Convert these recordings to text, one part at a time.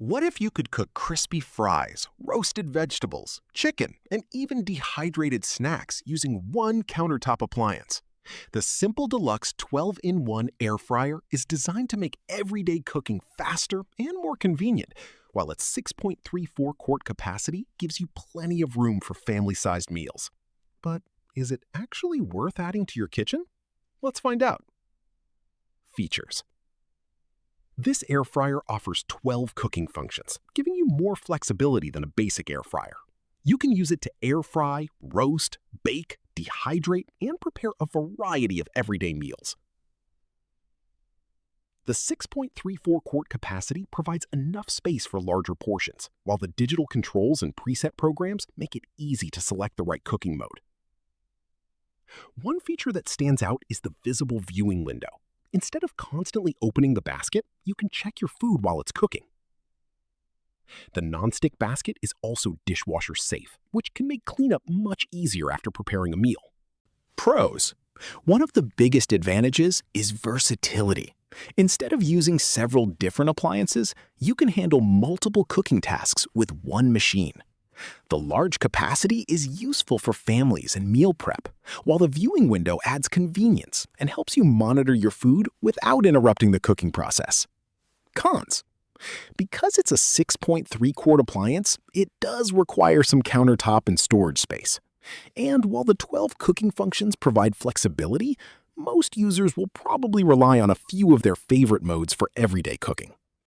What if you could cook crispy fries, roasted vegetables, chicken, and even dehydrated snacks using one countertop appliance? The Simple Deluxe 12-in-1 air fryer is designed to make everyday cooking faster and more convenient, while its 6.34 quart capacity gives you plenty of room for family-sized meals. But is it actually worth adding to your kitchen? Let's find out. Features. This air fryer offers 12 cooking functions, giving you more flexibility than a basic air fryer. You can use it to air fry, roast, bake, dehydrate, and prepare a variety of everyday meals. The 6.34 quart capacity provides enough space for larger portions, while the digital controls and preset programs make it easy to select the right cooking mode. One feature that stands out is the visible viewing window. Instead of constantly opening the basket, you can check your food while it's cooking. The nonstick basket is also dishwasher-safe, which can make cleanup much easier after preparing a meal. Pros. One of the biggest advantages is versatility. Instead of using several different appliances, you can handle multiple cooking tasks with one machine. The large capacity is useful for families and meal prep, while the viewing window adds convenience and helps you monitor your food without interrupting the cooking process. Cons. Because it's a 6.3 quart appliance, it does require some countertop and storage space. And while the 12 cooking functions provide flexibility, most users will probably rely on a few of their favorite modes for everyday cooking.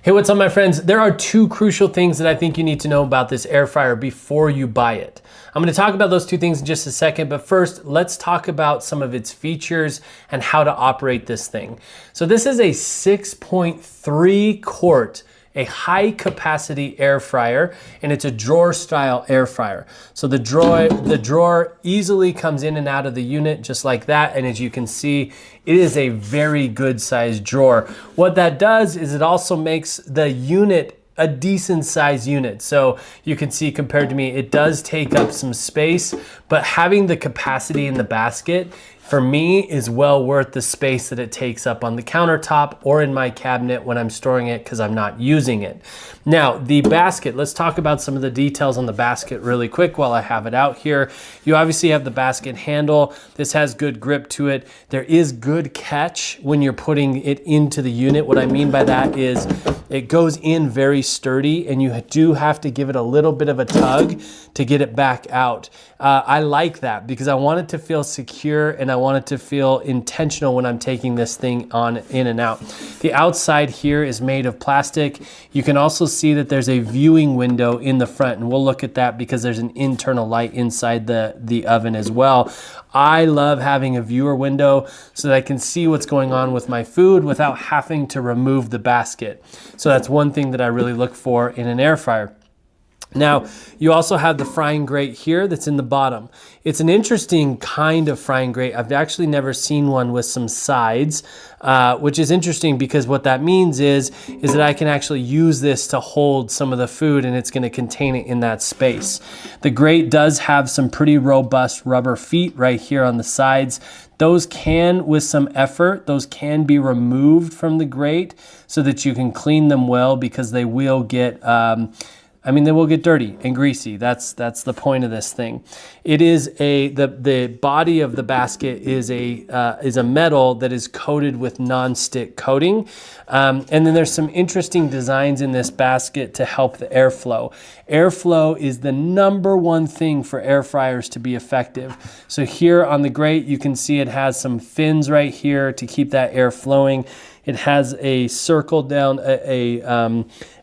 Hey, what's up, my friends? There are two crucial things that I think you need to know about this air fryer before you buy it. I'm going to talk about those two things in just a second, but first, let's talk about some of its features and how to operate this thing. So this is a 6.3 quart, a high capacity air fryer, and it's a drawer style air fryer. So the drawer easily comes in and out of the unit just like that. And as you can see, it is a very good sized drawer. What that does is it also makes the unit a decent size unit. So you can see compared to me, it does take up some space, but having the capacity in the basket for me is well worth the space that it takes up on the countertop or in my cabinet when I'm storing it because I'm not using it. Now, the basket, let's talk about some of the details on the basket really quick while I have it out here. You obviously have the basket handle. This has good grip to it. There is good catch when you're putting it into the unit. What I mean by that is it goes in very sturdy and you do have to give it a little bit of a tug to get it back out. I like that because I want it to feel secure and I want it to feel intentional when I'm taking this thing on in and out. The outside here is made of plastic. You can also see that there's a viewing window in the front, and we'll look at that because there's an internal light inside the oven as well. I love having a viewer window so that I can see what's going on with my food without having to remove the basket. So that's one thing that I really look for in an air fryer. Now, you also have the frying grate here that's in the bottom. It's an interesting kind of frying grate. I've actually never seen one with some sides, which is interesting because what that means is that I can actually use this to hold some of the food and it's going to contain it in that space. The grate does have some pretty robust rubber feet right here on the sides. Those can, with some effort, those can be removed from the grate so that you can clean them well because they will get they will get dirty and greasy. That's the point of this thing. It is the body of the basket is a metal that is coated with non-stick coating. And then there's some interesting designs in this basket to help the airflow. Airflow is the number one thing for air fryers to be effective. So here on the grate, you can see it has some fins right here to keep that air flowing. It has a circle down,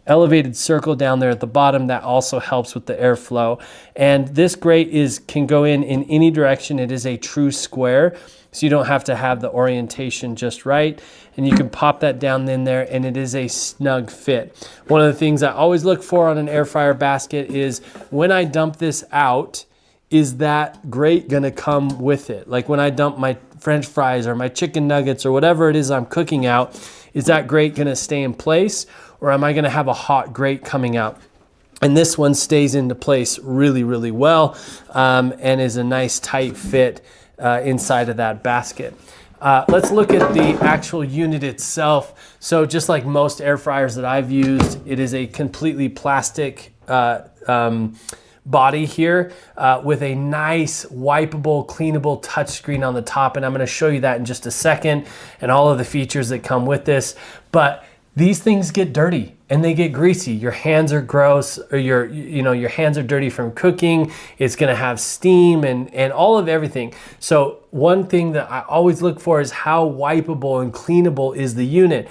elevated circle down there at the bottom that also helps with the airflow. And this grate can go in any direction. It is a true square, so you don't have to have the orientation just right. And you can pop that down in there and it is a snug fit. One of the things I always look for on an air fryer basket is when I dump this out, is that grate gonna come with it? Like when I dump my French fries or my chicken nuggets or whatever it is I'm cooking out, is that grate gonna stay in place or am I gonna have a hot grate coming out? And this one stays into place really, really well and is a nice tight fit inside of that basket. Let's look at the actual unit itself. So just like most air fryers that I've used, it is a completely plastic body here with a nice wipeable, cleanable touchscreen on the top. And I'm gonna show you that in just a second and all of the features that come with this. But these things get dirty and they get greasy. Your hands are gross, or your hands are dirty from cooking. It's gonna have steam and all of everything. So one thing that I always look for is how wipeable and cleanable is the unit.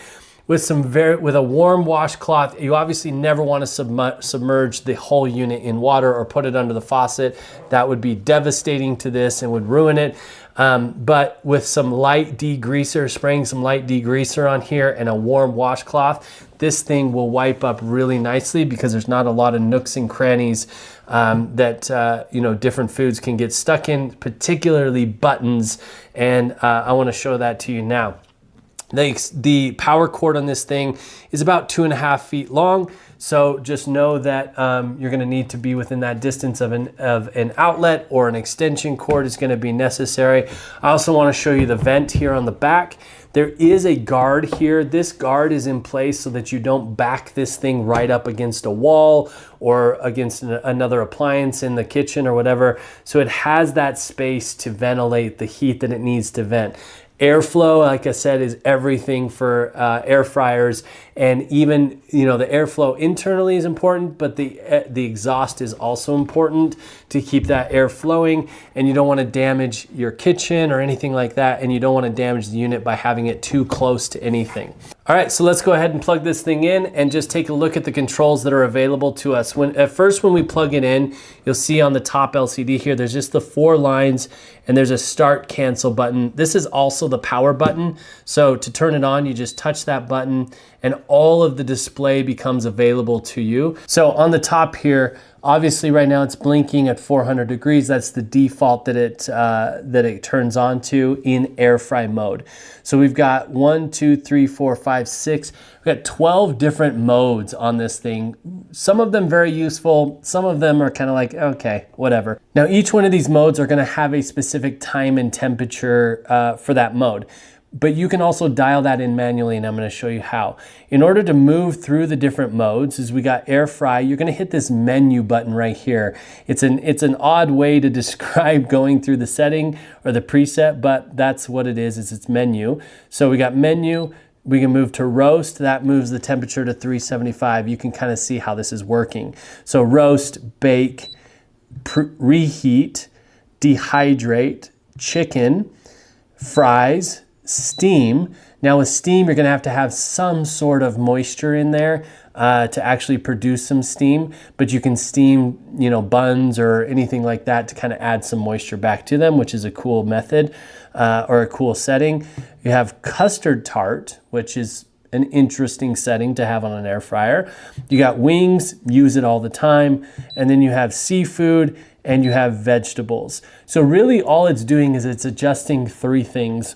With a warm washcloth, you obviously never want to submerge the whole unit in water or put it under the faucet. That would be devastating to this and would ruin it. But with some light degreaser, spraying some light degreaser on here and a warm washcloth, this thing will wipe up really nicely because there's not a lot of nooks and crannies that different foods can get stuck in, particularly buttons. And I want to show that to you now. The power cord on this thing is about 2.5 feet long. So just know that you're gonna need to be within that distance of an outlet, or an extension cord is gonna be necessary. I also wanna show you the vent here on the back. There is a guard here. This guard is in place so that you don't back this thing right up against a wall or against another appliance in the kitchen or whatever. So it has that space to ventilate the heat that it needs to vent. Airflow, like I said, is everything for air fryers, and even the airflow internally is important, but the exhaust is also important to keep that air flowing. And you don't want to damage your kitchen or anything like that, and you don't want to damage the unit by having it too close to anything. All right, so let's go ahead and plug this thing in and just take a look at the controls that are available to us. At first when we plug it in, you'll see on the top LCD here, there's just the 4 lines and there's a start cancel button. This is also the power button. So to turn it on, you just touch that button and all of the display becomes available to you. So on the top here, obviously right now it's blinking at 400 degrees. That's the default that it turns on to in air fry mode. So we've got 1, 2, 3, 4, 5, 6. We've got 12 different modes on this thing. Some of them very useful. Some of them are kind of like, okay, whatever. Now each one of these modes are gonna have a specific time and temperature for that mode. But you can also dial that in manually, and I'm gonna show you how. In order to move through the different modes, as we got air fry, you're gonna hit this menu button right here. It's an odd way to describe going through the setting or the preset, but that's what it is it's menu. So we got menu, we can move to roast, that moves the temperature to 375. You can kind of see how this is working. So roast, bake, reheat, dehydrate, chicken, fries, steam. Now with steam, you're gonna have some sort of moisture in there to actually produce some steam, but you can steam, buns or anything like that to kind of add some moisture back to them, which is a cool method or a cool setting. You have custard tart, which is an interesting setting to have on an air fryer. You got wings, use it all the time. And then you have seafood and you have vegetables. So really all it's doing is it's adjusting 3 things.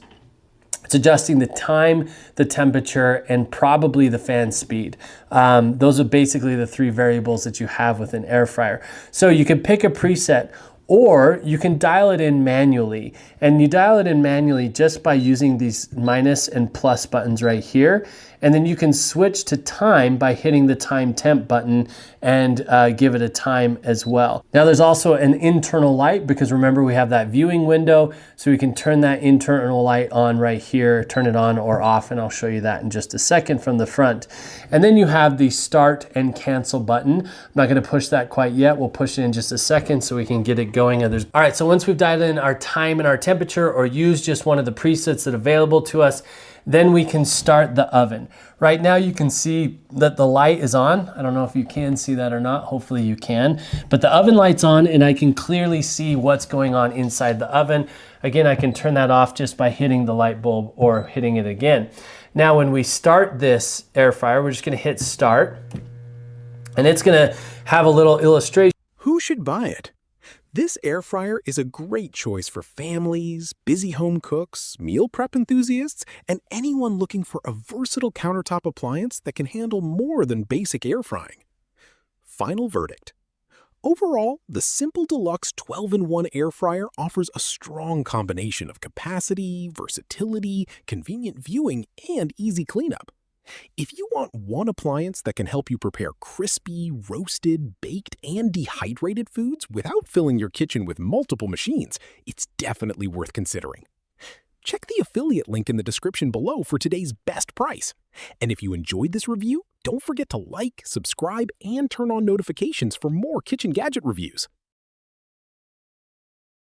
It's adjusting the time, the temperature, and probably the fan speed. Those are basically the 3 variables that you have with an air fryer. So you can pick a preset, or you can dial it in manually. And you dial it in manually just by using these minus and plus buttons right here. And then you can switch to time by hitting the time temp button and give it a time as well. Now there's also an internal light, because remember we have that viewing window, so we can turn that internal light on right here, turn it on or off, and I'll show you that in just a second from the front. And then you have the start and cancel button. I'm not gonna push that quite yet. We'll push it in just a second so we can get it going. All right, so once we've dialed in our time and our temperature, or used just one of the presets that are available to us, then we can start the oven. Right now you can see that the light is on. I don't know if you can see that or not. Hopefully you can. But the oven light's on and I can clearly see what's going on inside the oven. Again, I can turn that off just by hitting the light bulb or hitting it again. Now when we start this air fryer, we're just gonna hit start. And it's gonna have a little illustration. Who should buy it? This air fryer is a great choice for families, busy home cooks, meal prep enthusiasts, and anyone looking for a versatile countertop appliance that can handle more than basic air frying. Final verdict: Overall, the Simple Deluxe 12-in-1 air fryer offers a strong combination of capacity, versatility, convenient viewing, and easy cleanup. If you want one appliance that can help you prepare crispy, roasted, baked, and dehydrated foods without filling your kitchen with multiple machines, it's definitely worth considering. Check the affiliate link in the description below for today's best price. And if you enjoyed this review, don't forget to like, subscribe, and turn on notifications for more kitchen gadget reviews.